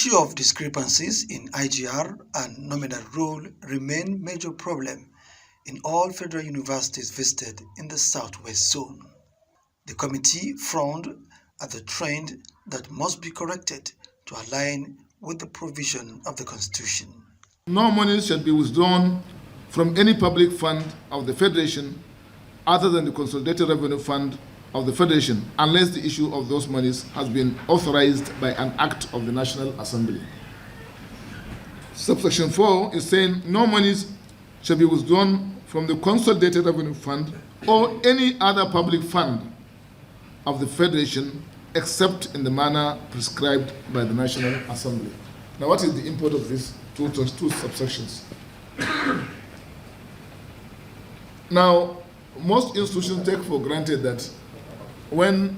issue of discrepancies in IGR and nominal rule remain major problem in all federal universities visited in the Southwest Zone. The committee frowned at the trend that must be corrected to align with the provision of the Constitution. No money shall be withdrawn from any public fund of the Federation other than the Consolidated Revenue Fund of the Federation unless the issue of those monies has been authorized by an act of the National Assembly. Subsection 4 is saying no monies shall be withdrawn from the Consolidated Revenue Fund or any other public fund of the Federation except in the manner prescribed by the National Assembly. Now, what is the import of these two subsections? Now, most institutions take for granted that when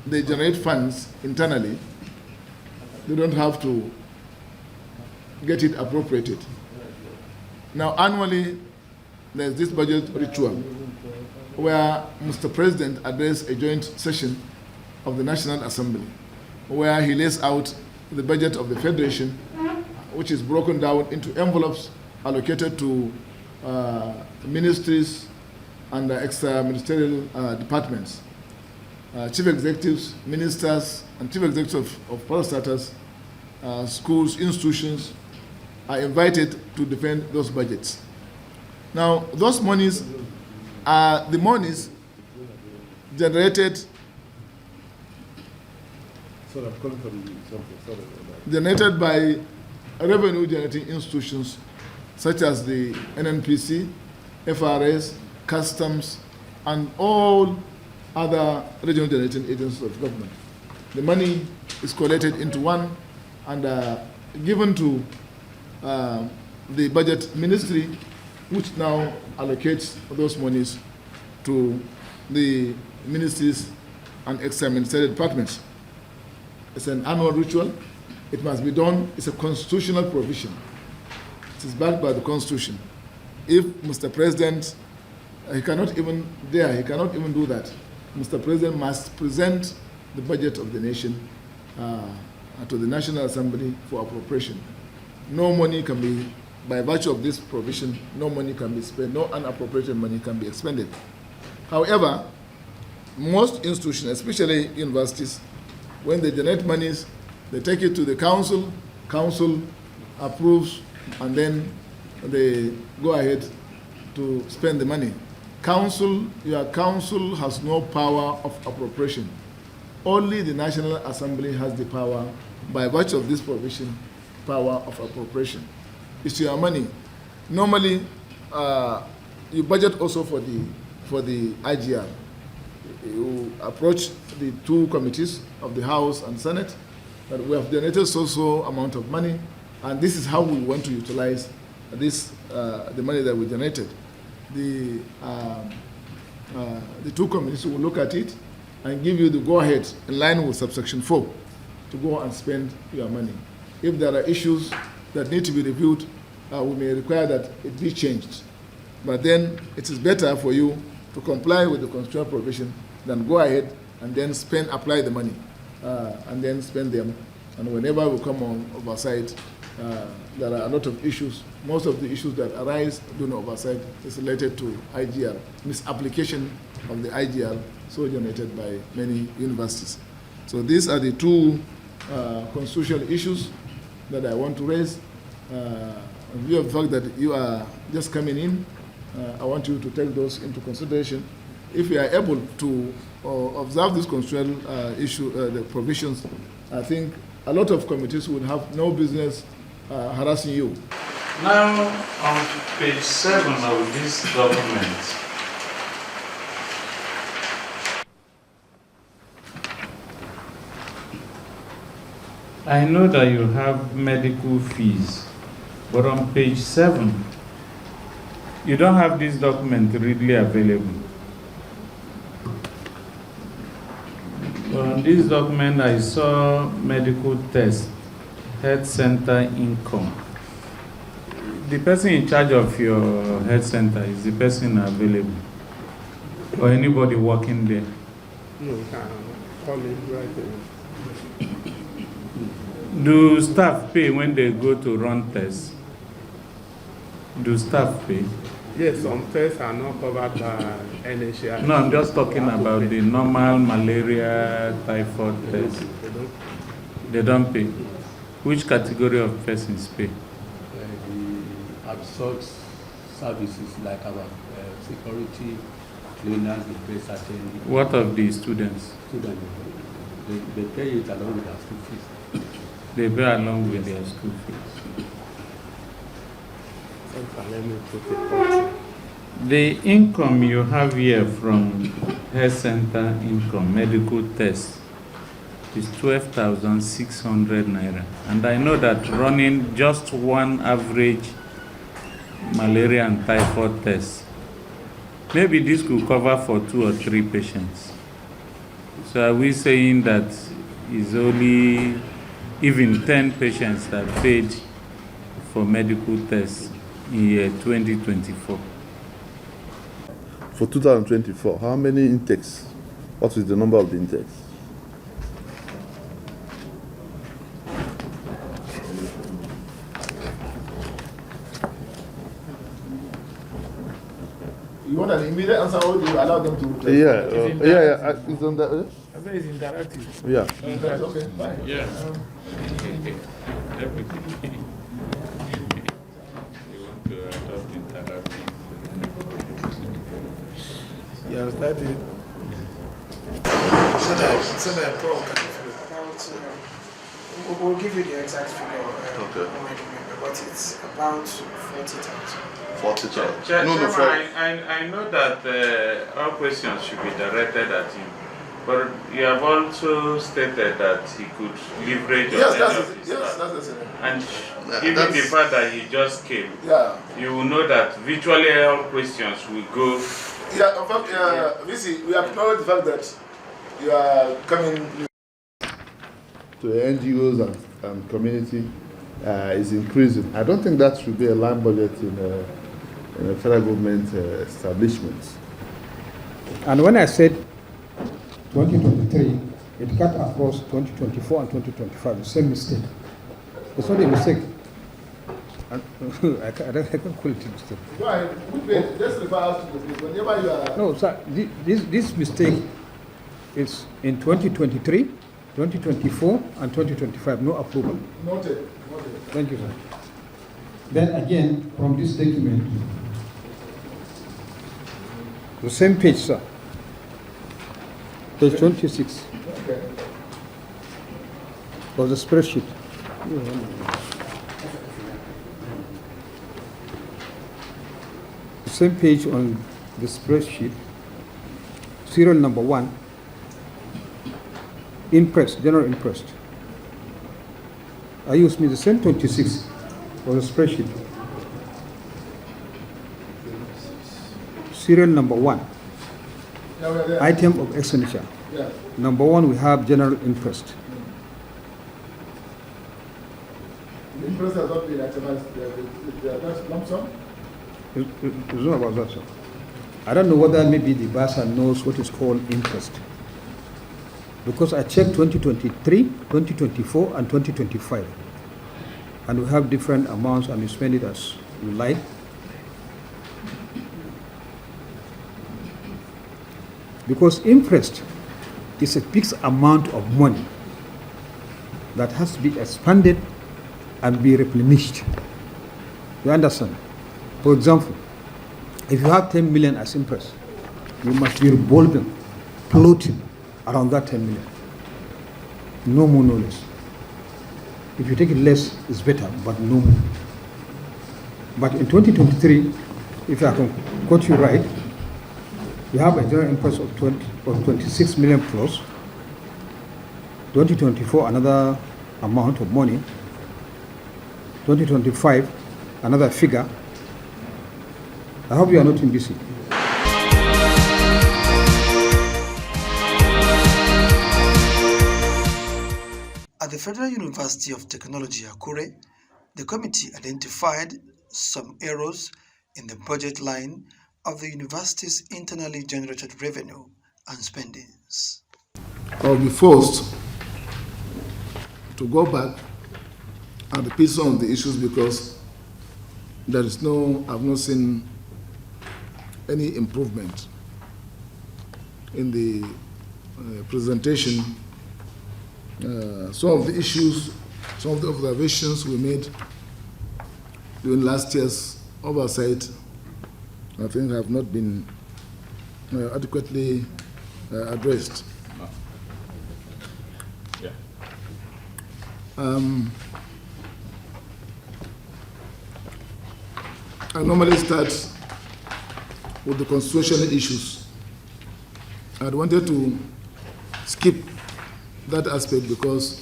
they generate funds internally, they don't have to get it appropriated. Now, annually, there's this budget ritual where Mr. President addresses a joint session of the National Assembly, where he lays out the budget of the Federation, which is broken down into envelopes allocated to ministries and extra-ministerial departments. Chief executives, ministers, and chief executives of parastatals, schools, institutions are invited to defend those budgets. Now, those monies are the monies generated by revenue-generating institutions such as the NNPC, FRS, Customs, and all other regional generating agencies of government. The money is collected into one and given to the budget ministry, which now allocates those monies to the ministries and extra-ministerial departments. It's an annual ritual. It must be done. It's a constitutional provision. It is backed by the Constitution. If Mr. President, he cannot even do that. Mr. President must present the budget of the nation to the National Assembly for appropriation. No money can be, by virtue of this provision, no money can be spent, no unappropriated money can be expended. However, most institutions, especially universities, when they generate monies, they take it to the council, council approves, and then they go ahead to spend the money. Your council has no power of appropriation. Only the National Assembly has the power, by virtue of this provision, power of appropriation. It's your money. Normally, you budget also for the IGR. You approach the two committees of the House and Senate that we have donated so amount of money, and this is how we want to utilize this the money that we generated. The two committees will look at it and give you the go-ahead in line with subsection 4 to go and spend your money. If there are issues that need to be reviewed, we may require that it be changed. But then it is better for you to comply with the constitutional provision than go ahead and then apply the money, and then spend them. And whenever we come on oversight, there are a lot of issues. Most of the issues that arise during oversight is related to IGR, misapplication of the IGR so generated by many universities. So these are the two constitutional issues that I want to raise. In view of the fact that you are just coming in, I want you to take those into consideration. If you are able to observe this constitutional the provisions, I think a lot of committees would have no business harassing you. Now, on page 7 of this document, I know that you have medical fees, but on page 7, you don't have this document readily available. But on this document, I saw medical test, health center income. The person in charge of your health center, is the person available? Or anybody working there? No, call me right there. Do staff pay when they go to run tests? Do staff pay? Yes, some tests are not covered by NHI. No, I'm just talking about the normal malaria, typhoid tests. They don't pay. Which category of persons pay? The absorbed services like our security cleaners, they pay certain. What of the students? Students, they pay it along with their school fees. They pay along with their school fees. Let me put it out. The income you have here from health center income, medical tests, is 12,600 naira. And I know that running just one average malaria and typhoid test, maybe this could cover for 2 or 3 patients. So are we saying that it's only even 10 patients that paid for medical tests in year 2024? For 2024, how many intakes? What is the number of the intakes? You want an immediate answer or do you allow them to? It's on that. I think it's interactive. Yeah. Okay, fine. Yeah. Everything. You want to adopt interactive. Yeah, started. So that Paul can we'll give you the exact figure. Okay. But it's about 40,000. 40,000. No, I know that all questions should be directed at him, but you have also stated that he could leverage on Yes, any that's of it. his Yes, staff. that's it. And Yeah, given the that's- fact that he just came, Yeah. you will know that virtually all questions will go. Yeah, in fact, Visi, we acknowledge the fact that you are coming. To the NGOs and community is increasing. I don't think that should be a line budget in a federal government establishments. And when I said 2023, it cut across 2024 and 2025, the same mistake. It's not a mistake. I can't call it a mistake. Go ahead. Just refer us to this. Whenever you are. No, sir, this mistake is in 2023, 2024, and 2025, no approval. Noted. Thank you, sir. Then again, from this document, the same page, sir, page 26 Okay. of the spreadsheet. The same page on the spreadsheet, serial number 1, interest, general interest. I use me the same 26 for the spreadsheet. Serial number 1, Yeah, we are there. item of expenditure. Yeah. Number 1, we have general interest. The interest has not been itemized. They are just lump sum. It's not about that, sir. I don't know whether maybe the BASA knows what is called interest. Because I checked 2023, 2024, and 2025. And we have different amounts and we spend it as we like. Because interest is a fixed amount of money that has to be expanded and be replenished. You understand? For example, if you have 10 million as interest, you must be revolving, floating around that 10 million. No more, no less. If you take it less, it's better, but no more. But in 2023, if I can quote you right, you have a general interest of 26 million plus. 2024, another amount of money. 2025, another figure. I hope you are not in busy. At the Federal University of Technology, Akure, the committee identified some errors in the budget line of the university's internally generated revenue and spendings. I'll be forced to go back and repeat some of the issues because I've not seen any improvement in the presentation. Some of the issues, some of the observations we made during last year's oversight, I think have not been adequately addressed. I normally start with the constitutional issues. I wanted to skip that aspect because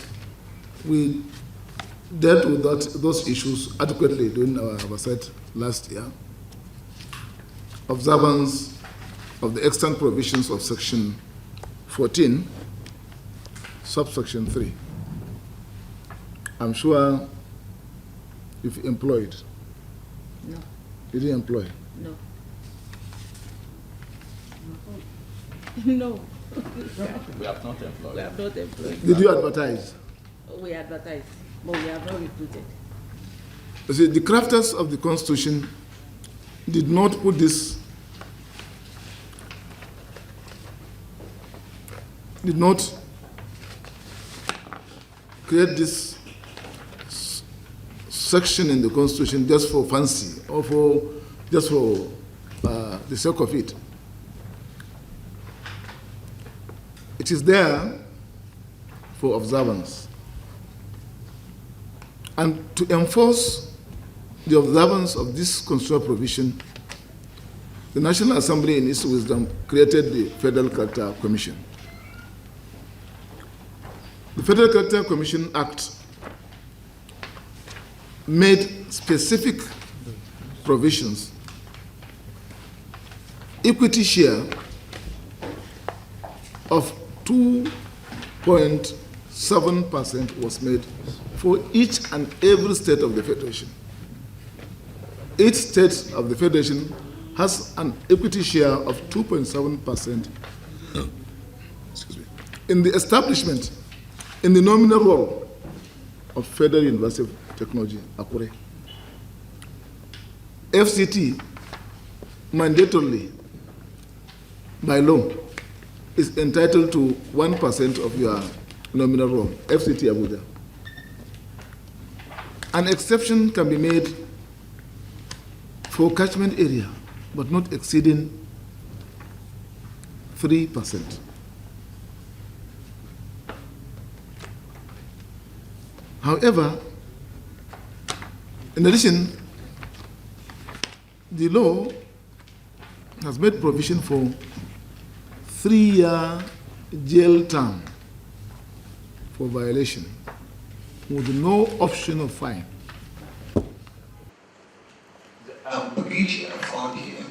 we dealt with those issues adequately during our oversight last year. Observance of the extant provisions of Section 14, subsection 3. I'm sure you've employed. No. You didn't employ? No. No. We have not employed. We have not employed. Did you advertise? We advertised, but we have not recruited. You see, the crafters of the Constitution did not put this, did not create this section in the Constitution just for fancy or just for the sake of it. It is there for observance. And to enforce the observance of this constitutional provision, the National Assembly in its wisdom created the Federal Character Commission. The Federal Character Commission Act made specific provisions. Equity share of 2.7% was made for each and every state of the Federation. Each state of the Federation has an equity share of 2.7% in the establishment, in the nominal role of Federal University of Technology, Akure. FCT, mandatorily, by law, is entitled to 1% of your nominal role, FCT Abuja. An exception can be made for catchment area, but not exceeding 3%. However, in addition, the law has made provision for 3-year jail term for violation with no option of fine. The ambiguity I found here,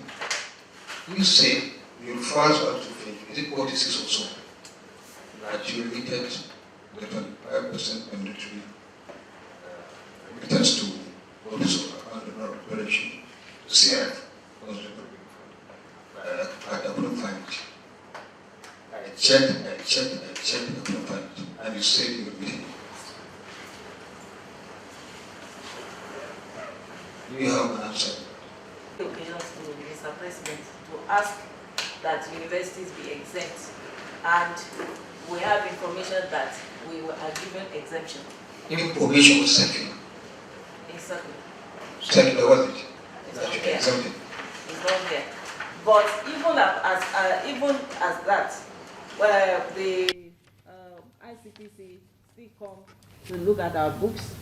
you say you refer to Article 46 also, that you limited the 25% mandatory remittance to police or operation to CF. I couldn't find it. I checked, I couldn't find it. And you said you were meeting. Do you have an answer? Occasions to Mr. President to ask that universities be exempt, and we have information that we are given exemption. Information was circular. Exactly. Circular, was it? It's That not you there. exempted. It's not there. But even as that, where the ICPC still come to look at our books,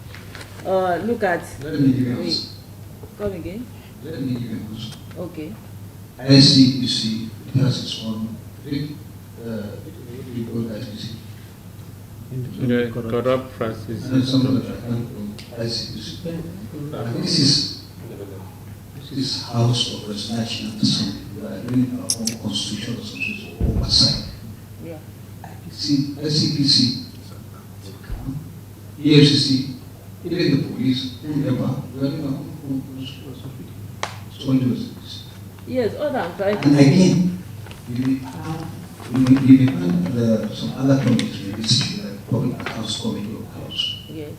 look at. Let me give you an answer. Come again. Let me give you an answer. Okay. ICPC, it has its own thing. ICPC. Corrupt practices. And then something like that from ICPC. This is House of Representation Assembly. We are doing our own constitutional association oversight. Yeah. ICPC, EFCC, even the police, whoever, we are doing our own constitutional. Yes, all I'm trying to And say. again, you may find some other committees, maybe like Public Accounts Committee of House. Yes.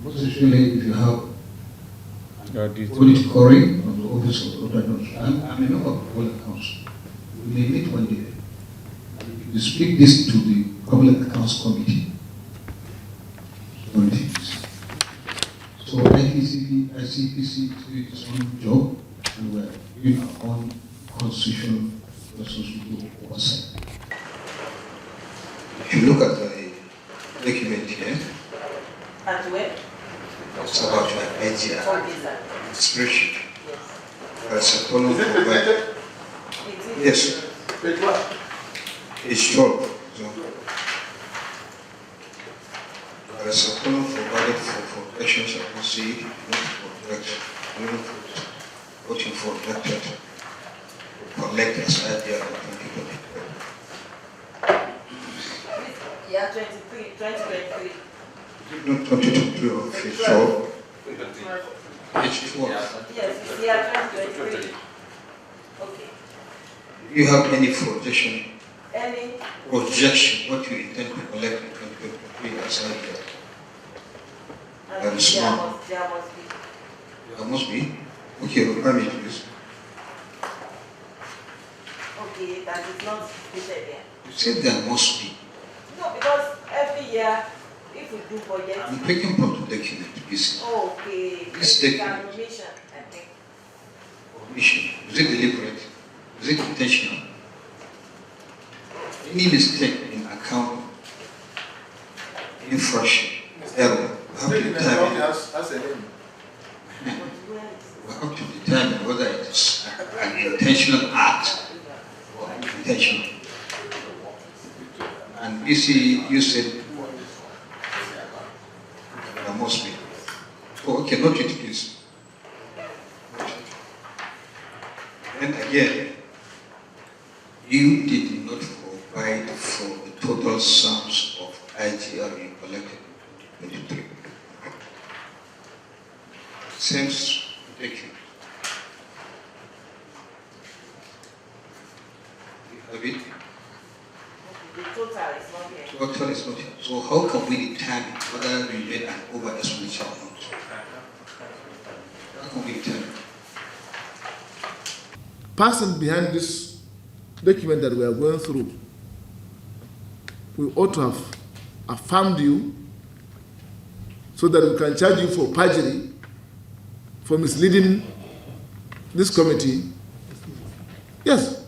most especially if you have monitoring on the office of the accounts. I'm a member of all accounts. We may meet one day. And you speak this to the public accounts committee. So ICPC is doing its own job, and we're doing our own constitutional responsibility oversight. If you look at the document here, At where? it's about your idea, What is that? spreadsheet. Yes. There's a column provided. It is. Yes, it's 12. So, there's a column provided for actions of proceed, not for direction, not for voting for directed, collect as idea of 2023. Yeah, 2023. Not 2023 or 54. Page 12. Yes, it's year 2023. Okay. You have any projection, Any? what you intend to collect in 2023 as idea? And That is there not. must be. There must be. Okay, require me please. Okay, that is not stated here. You said there must be. No, because every year, if we do budget. I'm taking from the document, please. Okay. This It's document. an omission, I think. Omission. Is it deliberate? Is it intentional? Any mistake in account, infraction, error, we have to determine. We have to determine whether it is an intentional act or unintentional. And you said there must be. Oh, okay, note it, please. And again, you did not provide for the total sums of IGR you collected in 2023. Seems ridiculous. You have it? The total is not here. Total is not here. So how can we determine whether we made an over expenditure or not? How can we determine? Person behind this document that we are going through, we ought to have affirmed you so that we can charge you for perjury, for misleading this committee. Yes.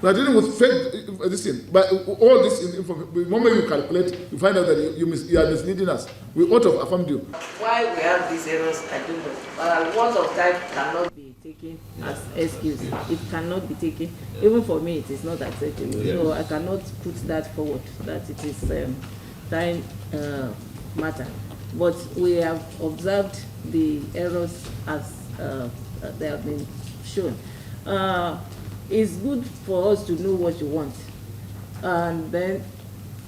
We are dealing with fake this thing. But all this information, the moment you calculate, you find out that you are misleading us. We ought to have affirmed you. Why we have these errors, I don't know. Words of time cannot be taken as excuse. It cannot be taken. Even for me, it is not acceptable. Yes. So I cannot put that forward, that it is time matter. But we have observed the errors as they have been shown. It's good for us to know what you want and then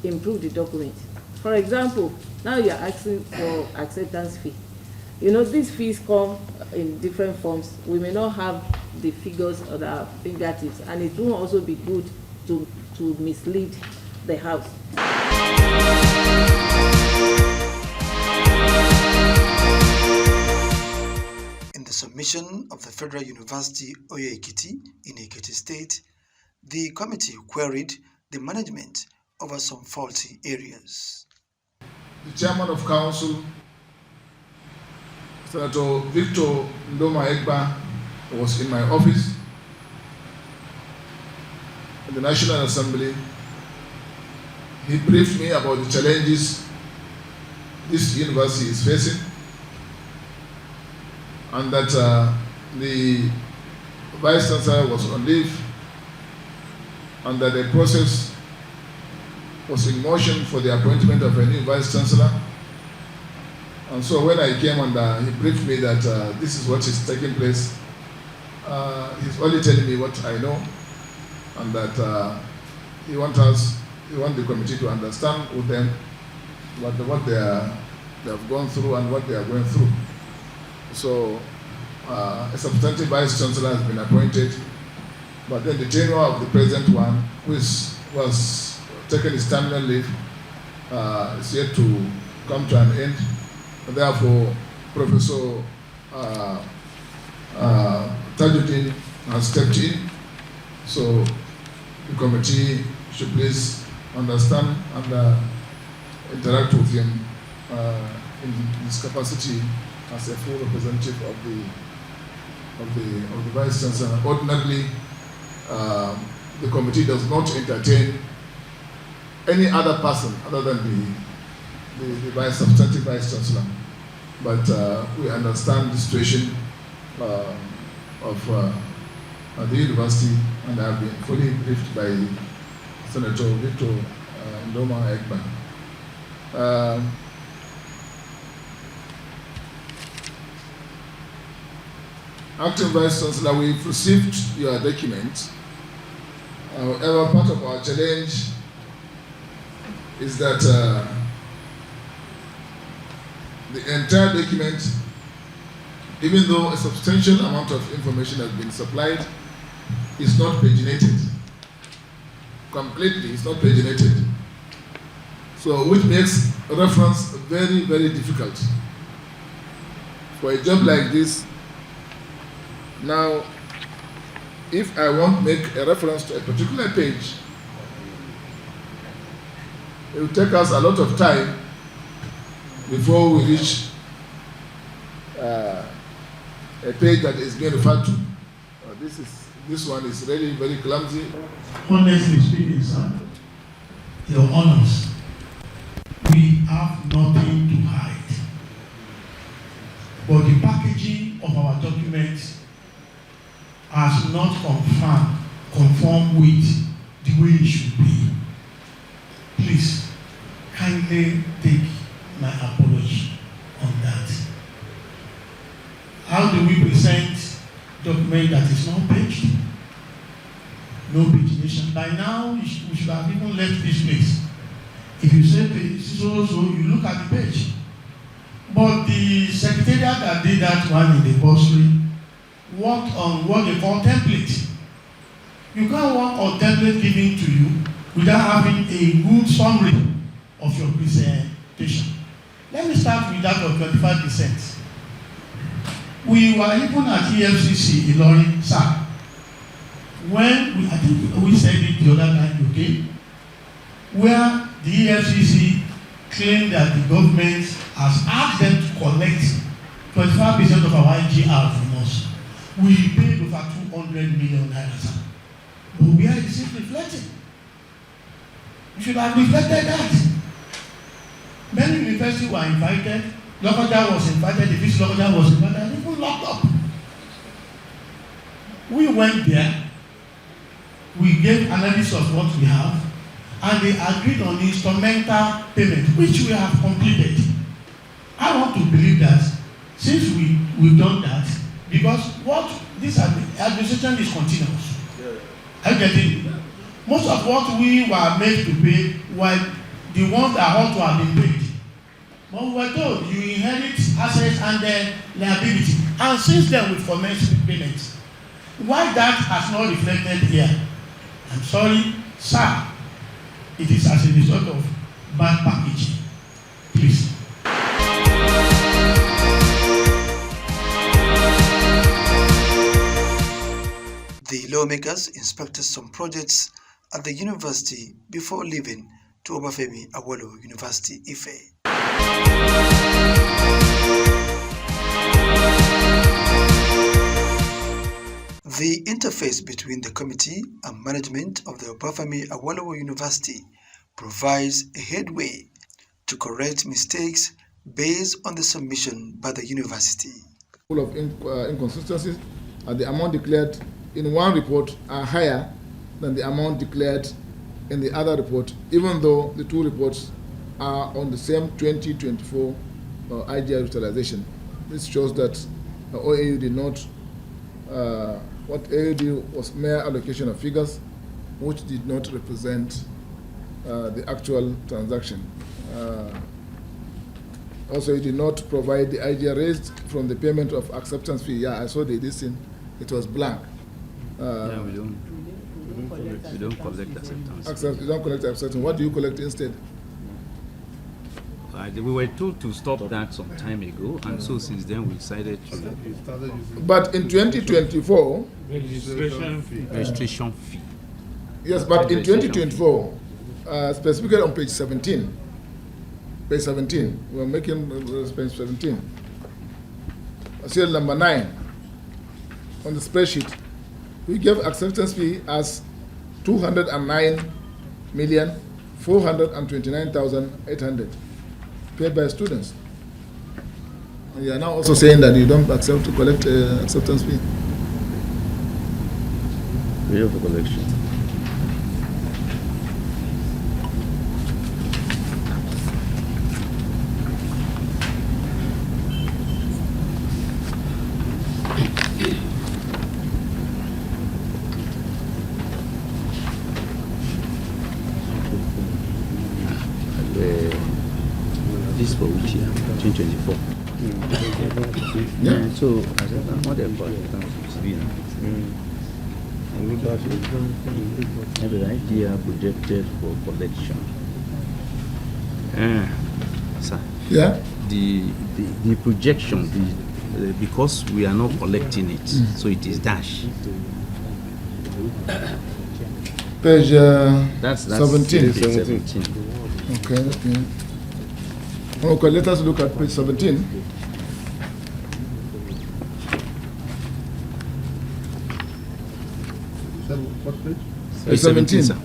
improve the document. For example, now you're asking for acceptance fee. You know, these fees come in different forms. We may not have the figures at our fingertips, and it will also be good to mislead the House. In the submission of the Federal University Oyo-Ekiti in Ekiti State, the committee queried the management over some faulty areas. The chairman of council, Senator Victor Ndoma Egba, was in my office at the National Assembly. He briefed me about the challenges this university is facing, and that the Vice Chancellor was on leave, and that the process was in motion for the appointment of a new Vice Chancellor. And so when I came and he briefed me that this is what is taking place, he's only telling me what I know, and that he wants the committee to understand with them what they have gone through and what they are going through. So a substantive Vice Chancellor has been appointed, but then the tenure of the present one, which was taken his terminal leave, is yet to come to an end. Therefore, Professor Tajuddin has stepped in. So the committee should please understand and interact with him in his capacity as a full representative of the Vice Chancellor. Ordinarily, the committee does not entertain any other person other than the substantive Vice Chancellor. But we understand the situation of the university, and have been fully briefed by Senator Victor Ndoma Egban. Acting Vice Chancellor, we've received your document. However, part of our challenge is that the entire document, even though a substantial amount of information has been supplied, is not paginated. Completely, it's not paginated. So, which makes reference very, very difficult. For a job like this, now, if I want to make a reference to a particular page, it will take us a lot of time before we reach a page that is being referred to. This one is really very clumsy. Honestly speaking, sir, Your Honors, we have nothing to hide. But the packaging of our documents has not conformed with the way it should be. Please, kindly take my apology on that. How do we present document that is not paged? No pagination. By now, we should have even left this place. If you say page, so you look at the page. But the secretariat that did that one in the bursary worked on what they call template. You can't work on template given to you without having a good summary of your presentation. Let me start with that of 25%. We were even at EFCC in Lorry, sir. When I think we said it the other time, okay, where the EFCC claimed that the government has asked them to collect 25% of our IGR from us. We paid over 200 million naira, sir. But where is it reflected? You should have reflected that. Many universities were invited. Lokoja was invited, the Vice Lokoja was invited, and even locked up. We went there, we gave analysis of what we have, and they agreed on instrumental payment, which we have completed. I want to believe that since we've done that, because what this administration is continuous. Are you getting it? Most of what we were made to pay were the ones that ought to have been paid. But we were told you inherit assets and liability. And since then we've commenced payments. Why that has not reflected here? I'm sorry, sir. It is as a result of bad packaging. Please. The lawmakers inspected some projects at the university before leaving to Obafemi Awolowo University, Ife. The interface between the committee and management of the Obafemi Awolowo University provides a headway to correct mistakes based on the submission by the university. Full of inconsistencies, and the amount declared in one report are higher than the amount declared in the other report, even though the two reports are on the same 2024 IGR utilization. This shows that OAU did not, what AU was mere allocation of figures, which did not represent the actual transaction. Also, it did not provide the IGR raised from the payment of acceptance fee. Yeah, I saw this thing, it was blank. Yeah, we don't collect acceptance. You don't collect acceptance. What do you collect instead? We were told to stop that some time ago, and so since then we decided to. But in 2024, Registration fee. yes, but in 2024, specifically on page 17, we're making page 17. Serial number 9 on the spreadsheet, we gave acceptance fee as 209,429,800 paid by students. And you are now also saying that you don't accept to collect acceptance fee. We have a collection. This for which year? 2024. Yeah. So I said, what about it? Have an idea projected for collection. Sir. Yeah. The projection, because we are not collecting it, so it is dash. Page That's 17. 17. Okay. Okay, let us look at page 17. What page? Page 17. Sir.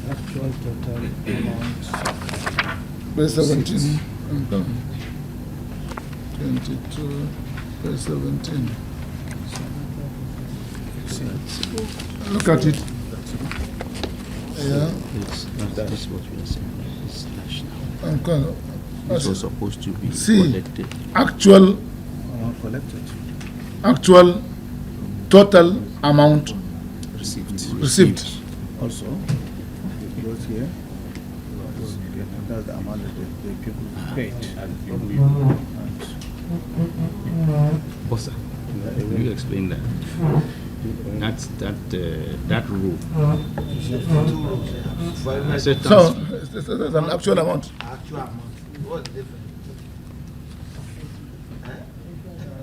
Actual total amount. Page 17. Okay. 22. Page 17. Look at it. Yeah. That is what we are saying. It's national. Okay. It's also supposed to be See, collected. actual total amount received. Also, it goes here. That's the amount that the people paid. Bossa, will you explain that? That's that rule. I said So, that's an actual amount.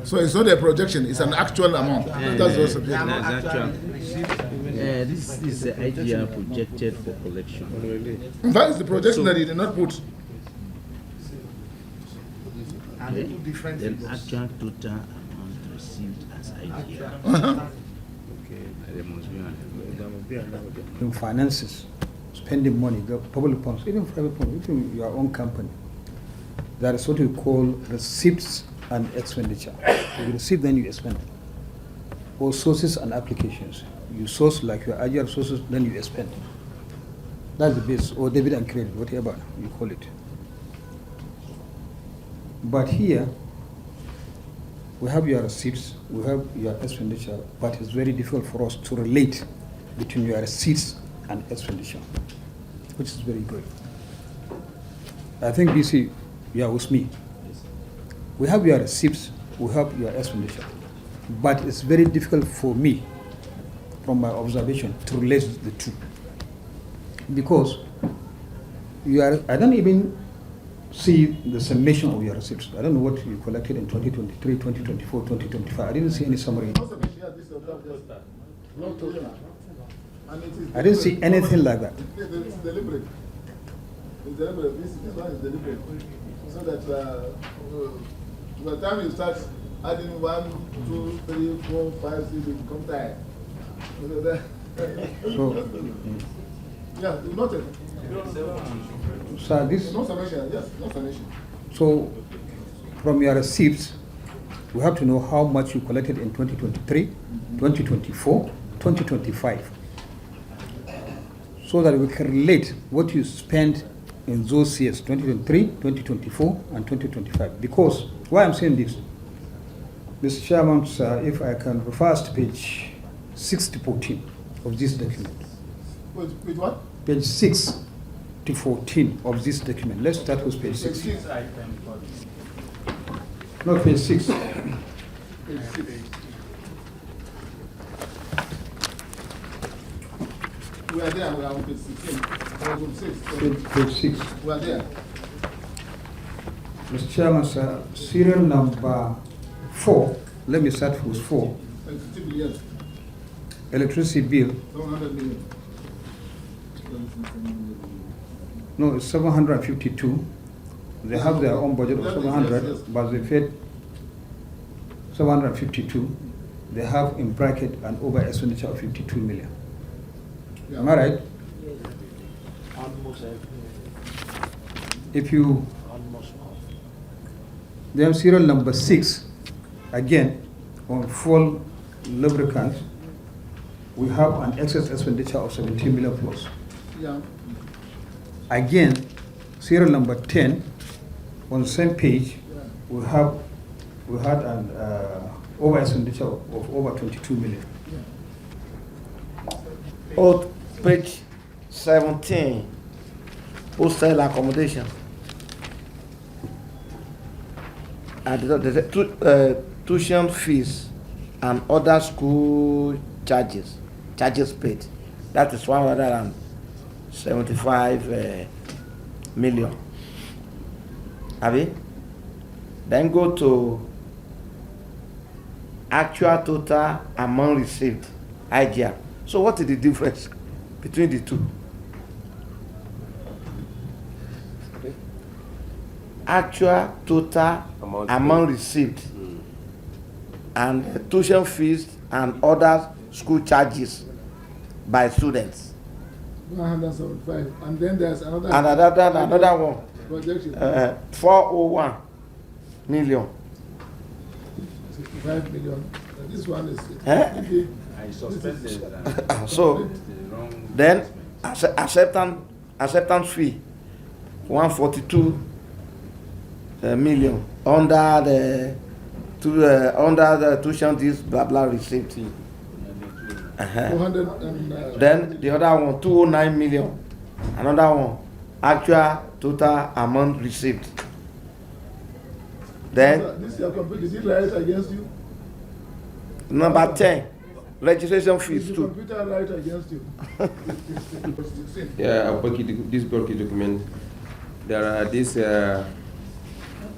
So it's not a projection, it's an actual amount. That's also this is the idea projected for collection. that is the projection that you did not put. Okay. Then actual total amount received as idea. There must be In finances, spending money, public funds, even private funds, even your own company, there is what we call receipts and expenditure. You receive, then you expend. Or sources and applications. You source like your agile sources, then you expend. That's the base, or debit and credit, whatever you call it. But here, we have your receipts, we have your expenditure, but it's very difficult for us to relate between your receipts and expenditure, which is very good. I think BC, you are with me. We have your receipts, we have your expenditure, but it's very difficult for me, from my observation, to relate the two. Because I don't even see the summation of your receipts. I don't know what you collected in 2023, 2024, 2025. I didn't see any summary. I didn't see anything like that. It's deliberate. It's deliberate. This one is deliberate. So that by the time you start adding 1, 2, 3, 4, 5, 6, you become tired. So, yeah, you noted. so this. No summation, yes, no summation. So, from your receipts, we have to know how much you collected in 2023, 2024, 2025, so that we can relate what you spent in those years, 2023, 2024, and 2025. Because, why I'm saying this, Mr. Chairman, if I can refer us to page 6 to 14 of this document. With what? Page 6 to 14 of this document. Let's start with page 6. No, page 6. Page 6. We are there, we are on page 16. Page 6. We are there. Mr. Chairman, sir, serial number 4, let me start with 4, 50 billion, electricity bill. 700 million. No, it's 752. They have their own budget of 700, Yes. but they paid 752. They have in bracket an over expenditure of 52 million. Yeah. Am I right? If you then serial number 6, again on fuel lubricants, we have an excess expenditure of 17 million plus. Yeah. Again, serial number 10, on the same page, we had an over expenditure of over 22 million. On page 17, hostel accommodation. And the tuition fees and other school charges paid. That is 175 million. Abi? Then go to actual total amount received, IGR. So what is the difference between the two? Actual total amount received and tuition fees and other school charges by students. 175, and then there's another. And another one. Projection. 401 million. 65 million. This one is. I suspected So then acceptance fee 142 million under the tuition this blah blah receipt. 400 Then the other one 209 million. Another one actual total amount received. Then this your computer, did it write against you? number 10 registration fees Did the too. computer write against you? Yeah, this bulky document. There are this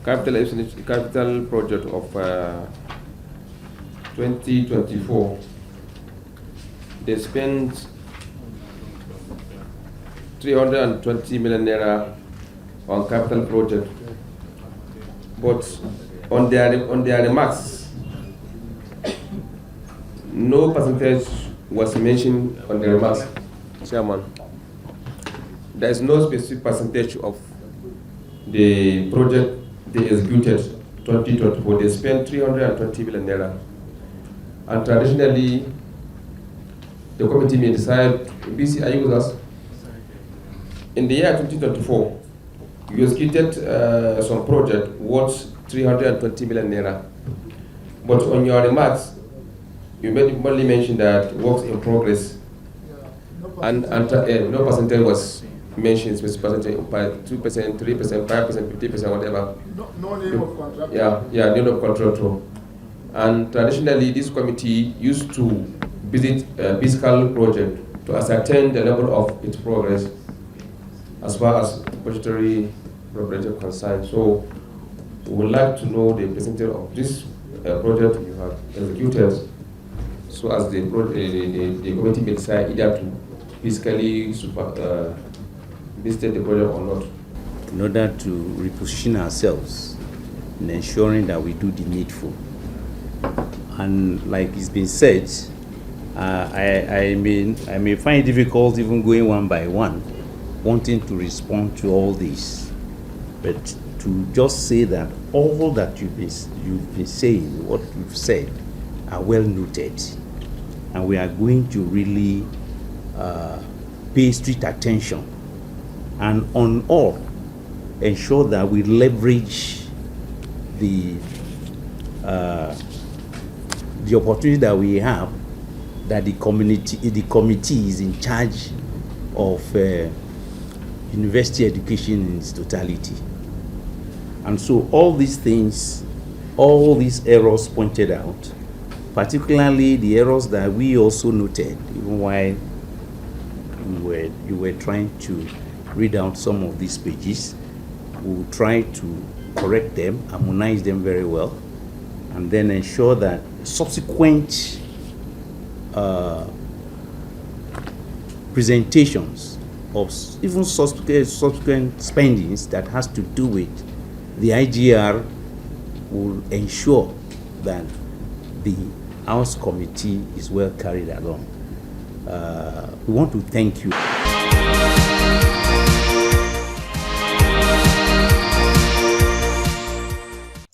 capital project of 2024. They spent 320 million naira on capital project, but on their remarks, no percentage was mentioned on the remarks, Chairman. There is no specific percentage of the project they executed 2024. They spent 320 million naira, and traditionally, the committee may decide. BC, are you with us? In the year 2024, you executed some project worth 320 million naira, but on your remarks, you only mentioned that works in progress, and no percentage was mentioned, specific percentage, 2%, 3%, 5%, 50%, whatever. No name of contractor. Yeah, name of contractor. And traditionally, this committee used to visit a fiscal project to ascertain the level of its progress as far as budgetary preparation concerned. So, we would like to know the percentage of this project you have executed, so as the committee may decide either to fiscally visit the project or not. In order to reposition ourselves in ensuring that we do the needful. And like it's been said, I may find it difficult even going one by one, wanting to respond to all this. But to just say that all that you've been saying, what you've said, are well noted. And we are going to really pay strict attention and on all ensure that we leverage the opportunity that we have, that the committee is in charge of university education in its totality. And so all these things, all these errors pointed out, particularly the errors that we also noted, even while you were trying to read out some of these pages. We will try to correct them, harmonize them very well, and then ensure that subsequent presentations of even subsequent spendings that has to do with the IGR will ensure that the House Committee is well carried along. We want to thank you.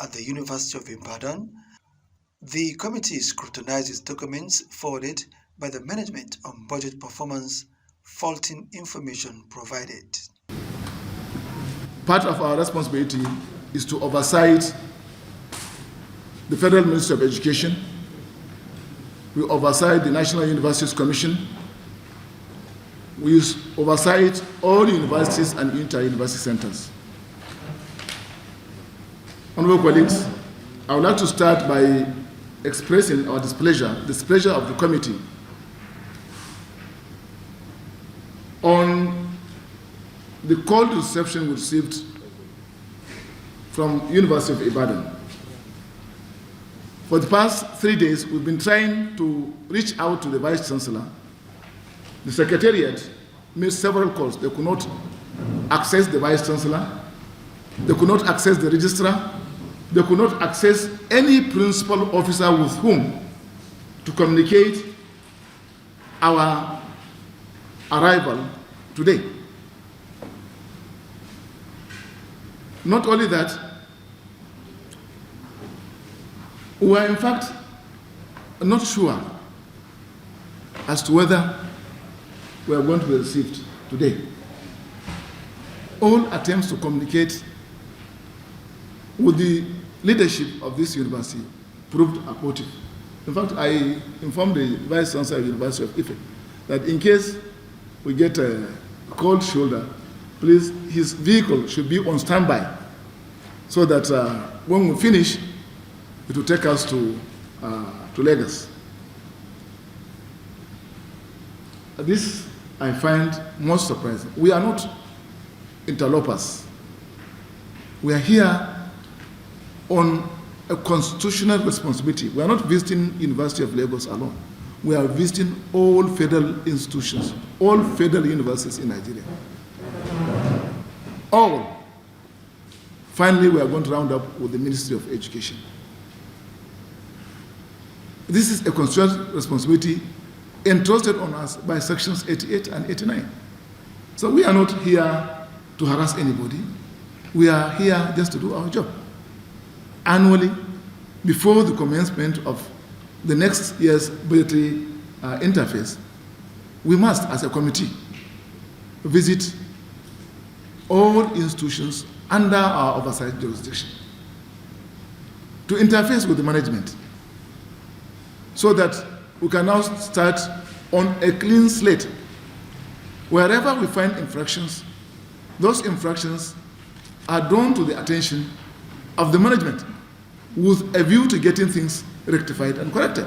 At the University of Ibadan, the committee scrutinizes documents forwarded by the management on budget performance, faulting information provided. Part of our responsibility is to oversight the Federal Ministry of Education. We oversight the National Universities Commission. We oversight all universities and inter-university centers. Honorable colleagues, I would like to start by expressing our displeasure of the committee on the cold reception we received from University of Ibadan. For the past 3 days, we've been trying to reach out to the Vice Chancellor. The Secretariat made several calls. They could not access the Vice Chancellor. They could not access the Registrar. They could not access any principal officer with whom to communicate our arrival today. Not only that, we are in fact not sure as to whether we are going to be received today. All attempts to communicate with the leadership of this university proved abortive. In fact, I informed the Vice Chancellor of the University of Ife that in case we get a cold shoulder, please, his vehicle should be on standby so that when we finish, it will take us to Lagos. This I find most surprising. We are not interlopers. We are here on a constitutional responsibility. We are not visiting University of Lagos alone. We are visiting all federal institutions, all federal universities in Nigeria. All. Finally, we are going to round up with the Ministry of Education. This is a constitutional responsibility entrusted on us by sections 88 and 89. So we are not here to harass anybody. We are here just to do our job. Annually, before the commencement of the next year's budgetary interface, we must, as a committee, visit all institutions under our oversight jurisdiction to interface with the management so that we can now start on a clean slate. Wherever we find infractions, those infractions are drawn to the attention of the management with a view to getting things rectified and corrected.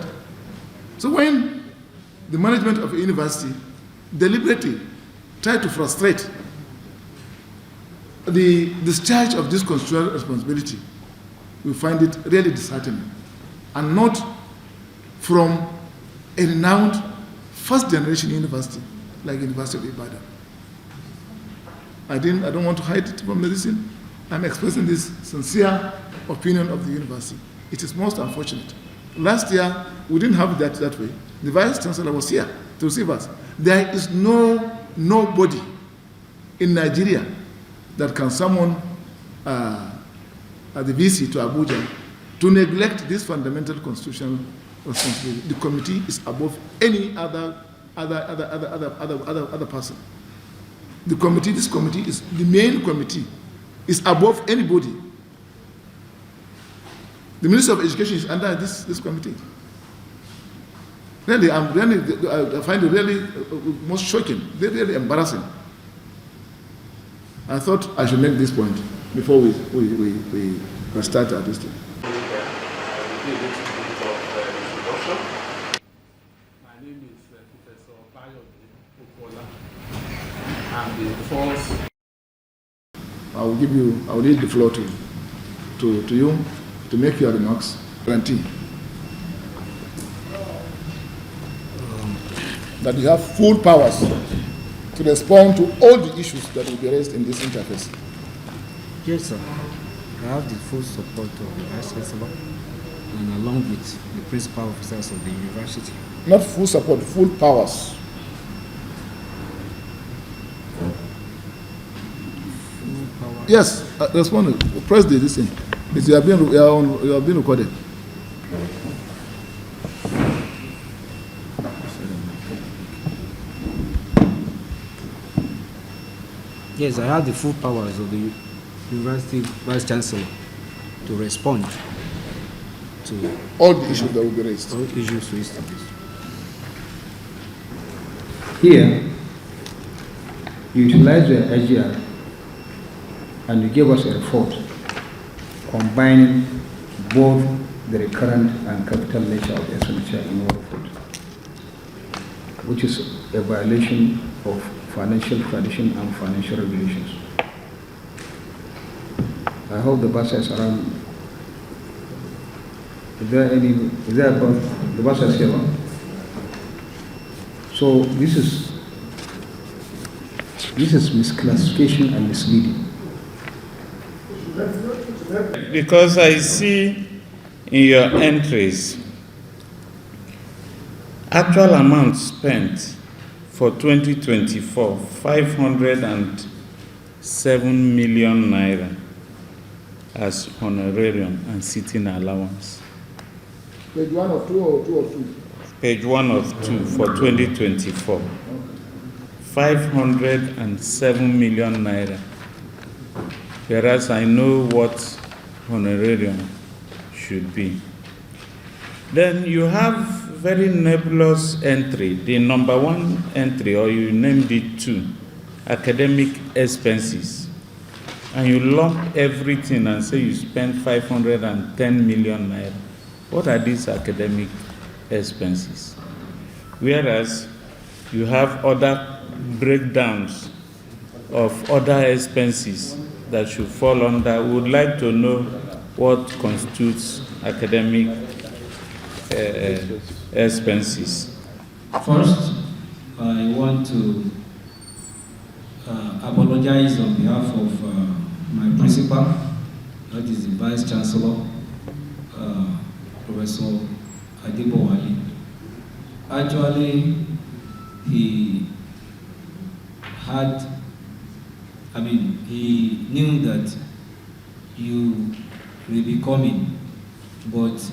So when the management of a university deliberately try to frustrate the discharge of this constitutional responsibility, we find it really disheartening, and not from a renowned first-generation university like University of Ibadan. I don't want to hide it from the listening. I'm expressing this sincere opinion of the university. It is most unfortunate. Last year, we didn't have that way. The Vice Chancellor was here to receive us. There is nobody in Nigeria that can summon the VC to Abuja to neglect this fundamental constitutional responsibility. The committee is above any other person. This committee is the main committee, is above anybody. The Minister of Education is under this committee. Really, I find it really most shocking, really embarrassing. I thought I should make this point before we start at this thing. My name is Professor Bayo Opola. Fourth, I will leave the floor to you to make your remarks. Guarantee that you have full powers to respond to all the issues that will be raised in this interface. Yes, sir. I have the full support of the Vice Chancellor and along with the principal officers of the university. Not full support, full powers. Full power. Yes, respond. Press the this thing. You have been recorded. Yes, I have the full powers of the University Vice Chancellor to respond to all the issues that will be raised. All issues raised in this. Here, you utilize your AGR and you gave us a report combining both the recurrent and capital nature of the expenditure in one report, which is a violation of financial tradition and financial regulations. I hope the Basha is around. Is there a the Basha is here? So this is misclassification and misleading. Because I see in your entries actual amount spent for 2024, 507 million naira as honorarium and sitting allowance. Page 1 of 2 or 2 of 2? Page 1 of 2 for 2024. 507 million naira. Whereas I know what honorarium should be. Then you have very nebulous entry, the number 1 entry, or you named it 2, academic expenses. And you lump everything and say you spent 510 million naira. What are these academic expenses? Whereas you have other breakdowns of other expenses that should fall under. We would like to know what constitutes academic expenses. First, I want to apologize on behalf of my principal, that is the Vice Chancellor, Professor Adibowale. Actually, he knew that you will be coming, but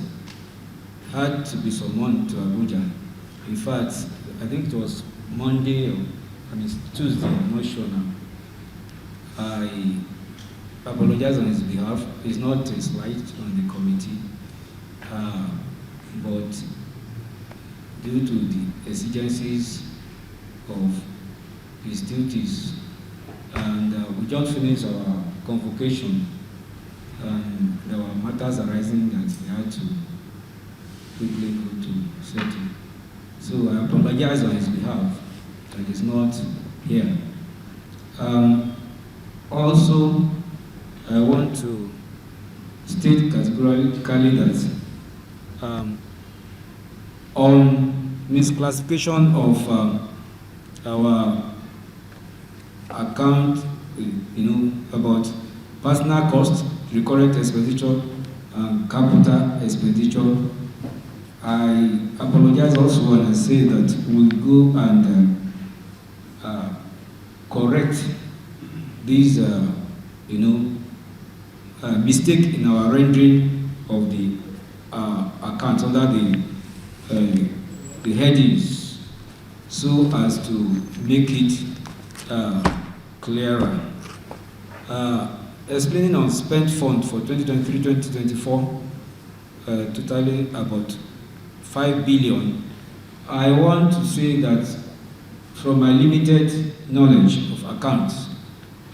had to be summoned to Abuja. In fact, I think it was Monday or Tuesday, I'm not sure now. I apologize on his behalf. It's not a slight on the committee, but due to the exigencies of his duties, and we just finished our convocation, and there were matters arising that we had to quickly go to settle. So I apologize on his behalf that he's not here. Also, I want to state categorically that on misclassification of our account, about personal cost, recurrent expenditure, and capital expenditure, I apologize also when I say that we'll go and correct these, mistake in our rendering of the account under the headings, so as to make it clearer. Explaining on spent fund for 2023-2024, totally about 5 billion. I want to say that from my limited knowledge of accounts,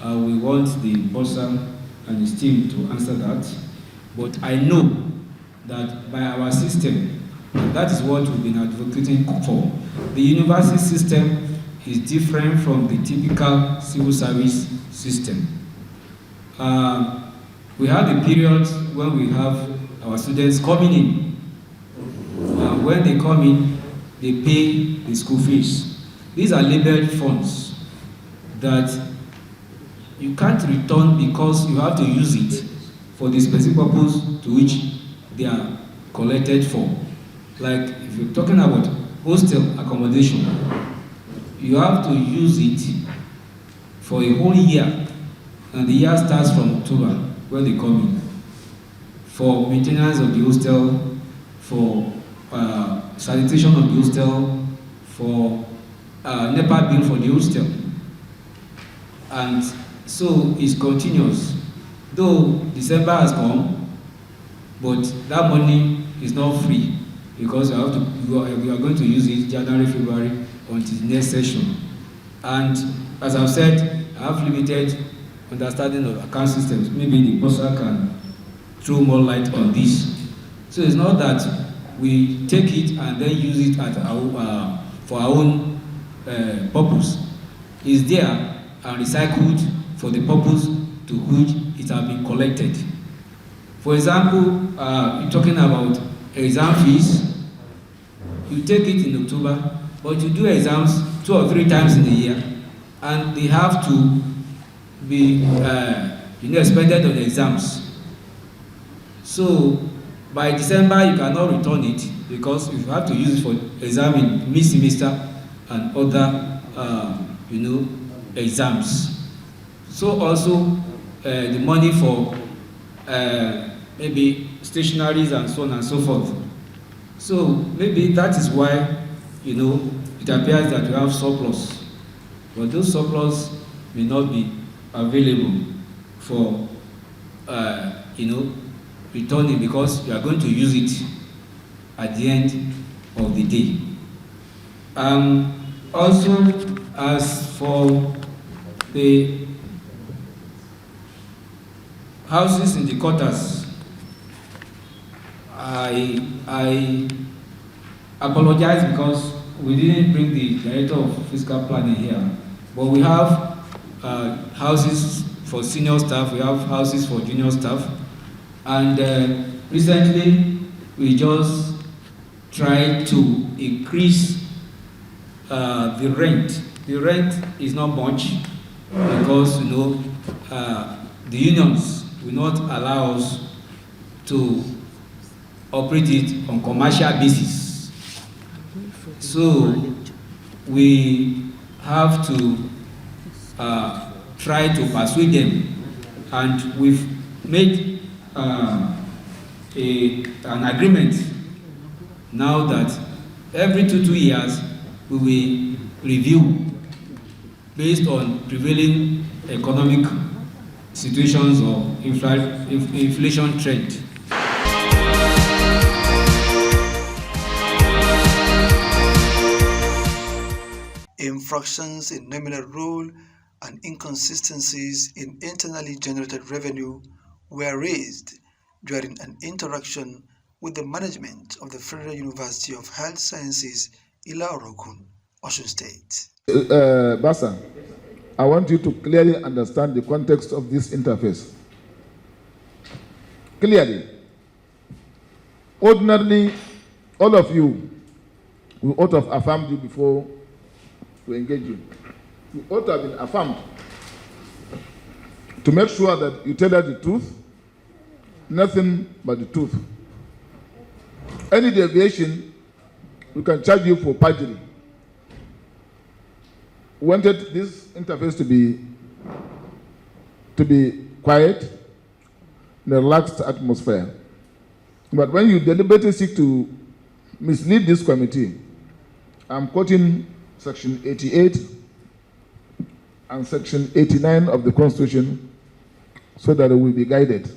we want the bossa and his team to answer that. But I know that by our system, and that is what we've been advocating for. The university system is different from the typical civil service system. We have the periods when we have our students coming in. When they come in, they pay the school fees. These are labeled funds that you can't return because you have to use it for the specific purpose to which they are collected for. Like if you're talking about hostel accommodation, you have to use it for a whole year, and the year starts from October when they come in, for maintenance of the hostel, for sanitation of the hostel, for NEPA bill for the hostel. And so it's continuous. Though December has come, but that money is not free because we are going to use it January, February until the next session. And as I've said, I have limited understanding of account systems. Maybe the bossa can throw more light on this. So it's not that we take it and then use it at for our own purpose. It's there and recycled for the purpose to which it has been collected. For example, you're talking about exam fees. You take it in October, but you do exams 2 or 3 times in a year, and they have to be expended on exams. So by December you cannot return it because you have to use it for exam in mid-semester and other exams. So also the money for maybe stationaries and so on and so forth. So maybe that is why it appears that you have surplus, but those surplus may not be available for returning because you are going to use it at the end of the day. Also, as for the houses in the quarters, I apologize because we didn't bring the director of fiscal planning here, but we have houses for senior staff, we have houses for junior staff, and recently we just tried to increase the rent. The rent is not much because the unions will not allow us to operate it on commercial basis. So we have to try to persuade them, and we've made an agreement now that every 2 years we will review based on prevailing economic situations or inflation trend. Infractions in nominal role and inconsistencies in internally generated revenue were raised during an interaction with the management of the Federal University of Health Sciences, Ila-Orokun, Osun State. Basa, I want you to clearly understand the context of this interface. Clearly, ordinarily, all of you, we ought to have affirmed you before we engage you. You ought to have been affirmed to make sure that you tell us the truth, nothing but the truth. Any deviation, we can charge you for perjury. We wanted this interface to be quiet, in a relaxed atmosphere. But when you deliberately seek to mislead this committee, I'm quoting Section 88 and Section 89 of the Constitution so that it will be guided.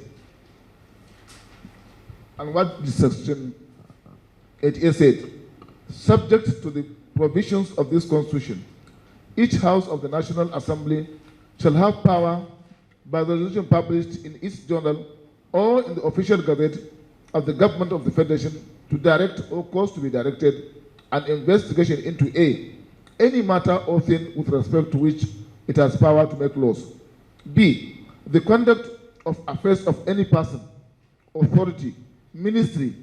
And what the Section 88 said, subject to the provisions of this Constitution, each House of the National Assembly shall have power by the resolution published in its journal or in the official gazette of the government of the Federation to direct or cause to be directed an investigation into A, any matter or thing with respect to which it has power to make laws. B, the conduct of affairs of any person, authority, ministry,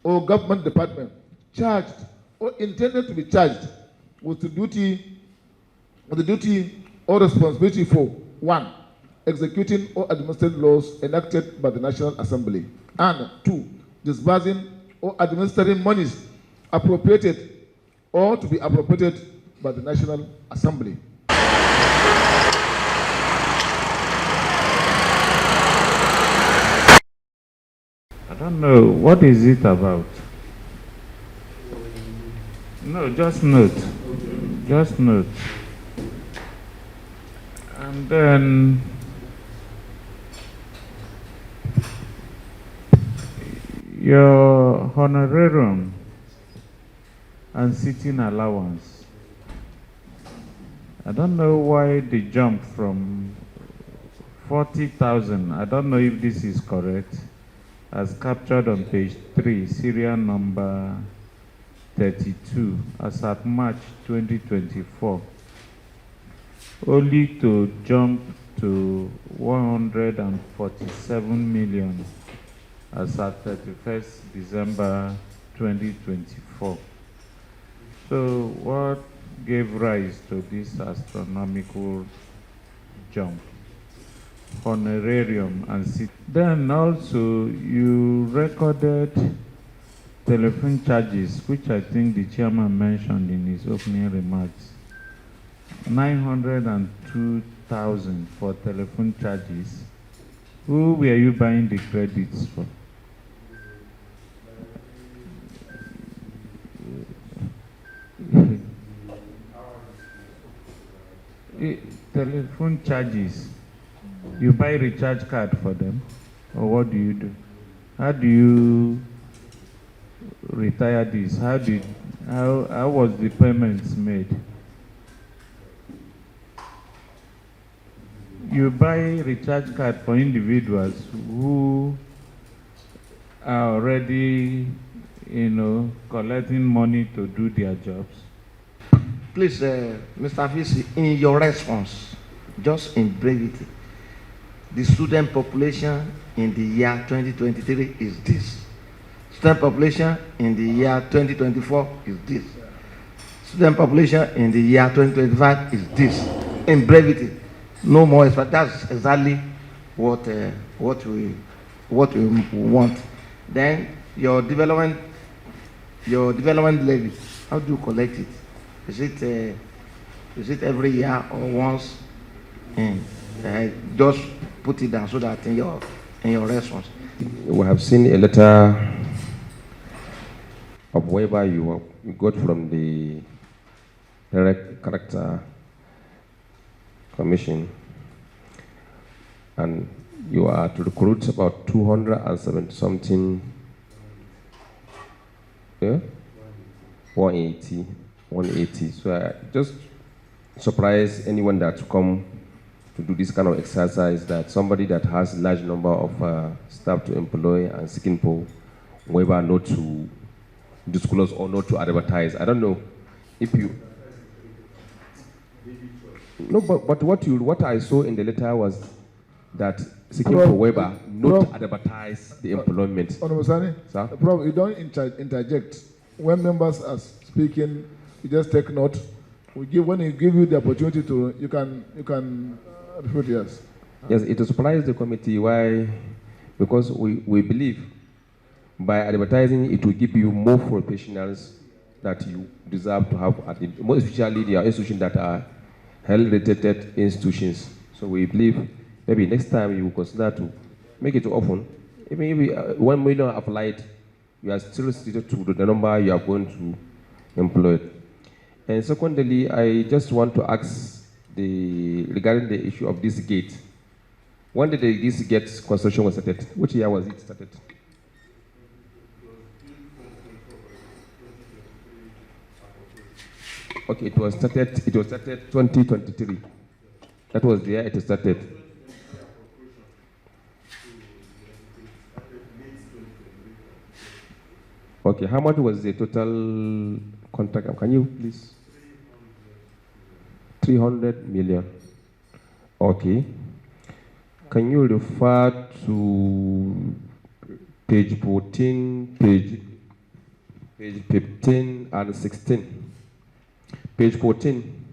or government department charged or intended to be charged with the duty or responsibility for 1, executing or administering laws enacted by the National Assembly, and 2, disbursing or administering monies appropriated or to be appropriated by the National Assembly. I don't know. What is it about? No, just note. Just note. And then your honorarium and sitting allowance. I don't know why they jump from 40,000. I don't know if this is correct, as captured on page 3, serial number 32, as at March 2024, only to jump to 147 million as at 31st December 2024. So what gave rise to this astronomical jump? Honorarium and sit. Then also you recorded telephone charges, which I think the chairman mentioned in his opening remarks. 902,000 for telephone charges. Who were you buying the credits for? Telephone charges. You buy recharge card for them, or what do you do? How do you retire this? How was the payments made? You buy recharge card for individuals who are already, collecting money to do their jobs. Please, Mr. Visi, in your response, just in brevity, the student population in the year 2023 is this. Student population in the year 2024 is this. Student population in the year 2025 is this. In brevity, no more. That's exactly what we want. Then your development levy. How do you collect it? Is it every year or once? Just put it down so that in your response. We have seen a letter of waiver you got from the Direct Character Commission, and you are to recruit about 270 something. Yeah? 180. So I just surprise anyone that come to do this kind of exercise, that somebody that has large number of staff to employ and seeking for waiver not to disclose or not to advertise. I don't know if you. No, but what I saw in the letter was that seeking for waiver not to advertise the employment. Honorable Sani, Prof, you don't interject. When members are speaking, you just take note. When you give you the opportunity to, you can refer to us. Yes, it surprised the committee. Why? Because we believe by advertising it will give you more professionals that you deserve to have, more especially the institutions that are health-related institutions. So we believe maybe next time you will consider to make it often. Maybe 1 million applied, you are still restricted to the number you are going to employ. And secondly, I just want to ask regarding the issue of this gate. When did this gate construction was started? Which year was it started? Okay, it was started 2023. That was the year it started. Okay, how much was the total contract? Can you please? 300 million. Okay. Can you refer to page 14, page 15 and 16? Page 14.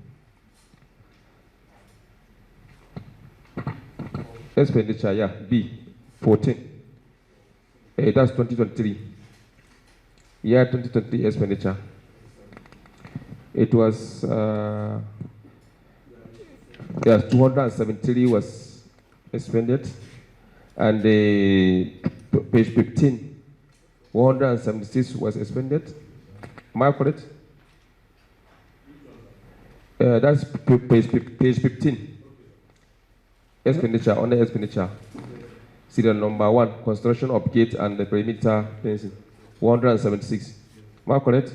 Expenditure, yeah, B, 14. That's 2023. Yeah, 2023 expenditure. It was, yes, 273 was expended. And page 15, 176 was expended. Am I correct? That's page 15. Expenditure, on the expenditure. Serial number 1, construction of gate and the perimeter fencing, 176. Am I correct?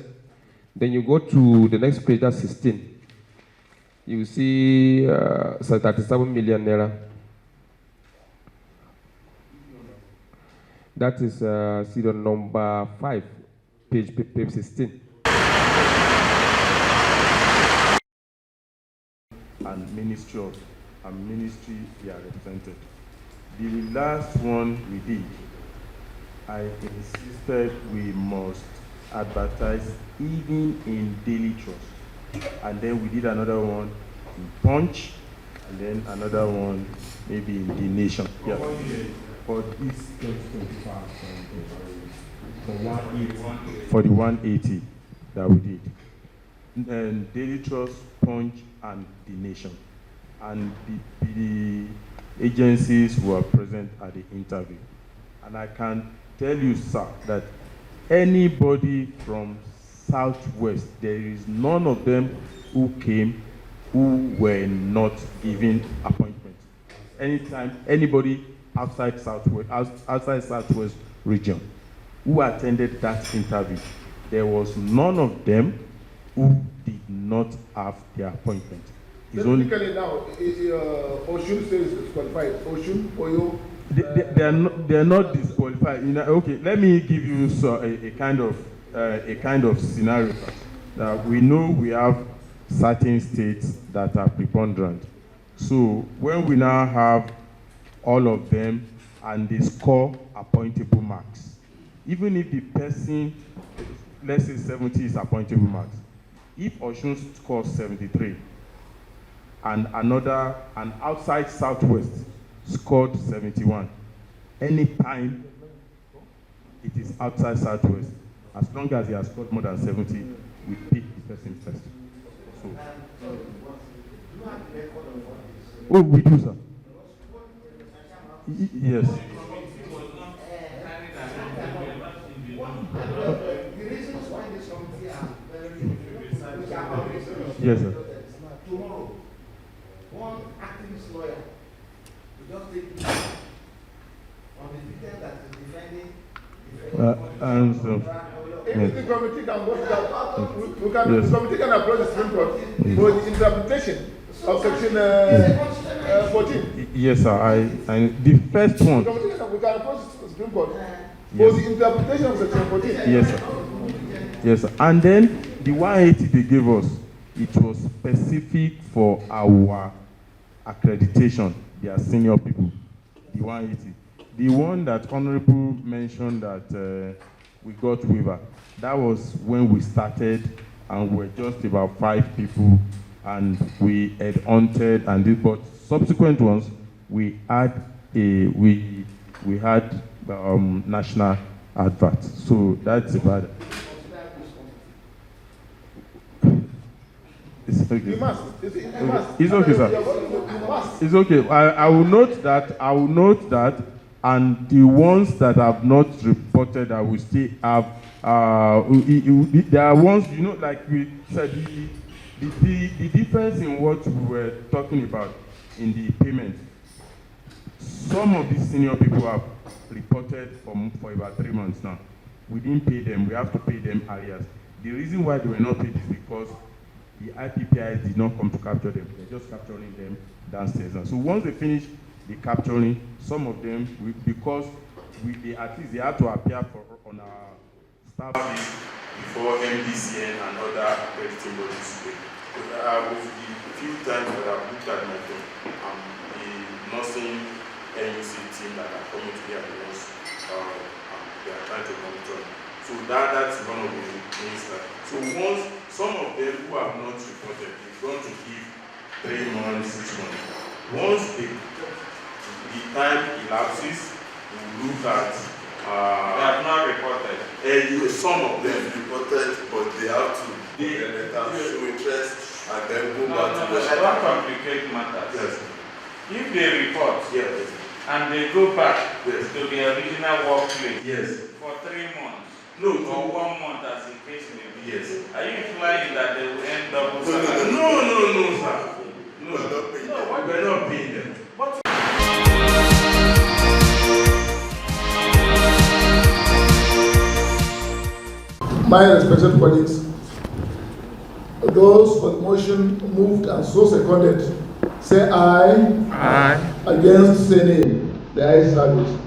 Then you go to the next page, that's 16. You see 37 million naira. That is serial number 5, page 16. And ministry they are represented. The last one we did, I insisted we must advertise even in Daily Trust. And then we did another one in Punch, and then another one maybe in The Nation. Yeah. For this 2025, for the 180 that we did. And Daily Trust, Punch, and The Nation. And the agencies were present at the interview. And I can tell you, sir, that anybody from Southwest, there is none of them who came who were not given appointment. Anytime, anybody outside Southwest region who attended that interview, there was none of them who did not have their appointment. It's only now, Oshun says disqualified. Oshun, Oyo. They are not disqualified. You know, okay, let me give you a kind of scenario that we know we have certain states that are preponderant. So when we now have all of them and they score appointable marks, even if the person, let's say 70 is appointable marks, if Oshun scores 73 and an outside Southwest scored 71, anytime it is outside Southwest, as long as he has scored more than 70, we pick the person first. So, oh, we do, sir. Yes. Yes, sir. Tomorrow, one activist lawyer will just take on the detail that is defending. And so, If the committee can go to that, the committee can approach the Supreme Court for the interpretation of section 14. Yes, sir. The first one. We can approach the Supreme Court for the interpretation of section 14. Yes, sir. Yes, sir. And then the 180 they gave us, it was specific for our accreditation. They are senior people. The 180. The one that Honorable mentioned that we got waiver, that was when we started and we were just about 5 people and we had hunted and did, but subsequent ones we had national adverts. So that's about it. It's okay. You must. It's okay, sir. It's okay. I will note that. And the ones that have not reported, I will still have. There are ones, you know, like we said, the difference in what we were talking about in the payment. Some of these senior people have reported for about 3 months now. We didn't pay them. We have to pay them arrears. The reason why they were not paid is because the IPPIs did not come to capture them. They're just capturing them downstairs now. So once they finish the capturing, some of them, because at least they had to appear on our staff list before MDCN and other accrediting bodies. With the few times that I've looked at my phone, the nursing NUC team that are coming to the ones they are trying to monitor. So that's one of the things that. So once some of them who have not reported, they're going to give 3 months, 6 months. Once the time elapses, we look at. They have not reported. Some of them reported, but they have to. They have show interest and then go back to the. No, don't complicate matters. Yes. If they report, yes, and they go back to the original workplace, yes, for 3 months, or 1 month, as the case may be, yes, are you implying that they will end up with no, sir. No, we're not paying them. My respected colleagues, those for the motion moved and so seconded, say aye. Aye. Against, say nay. The ayes have it.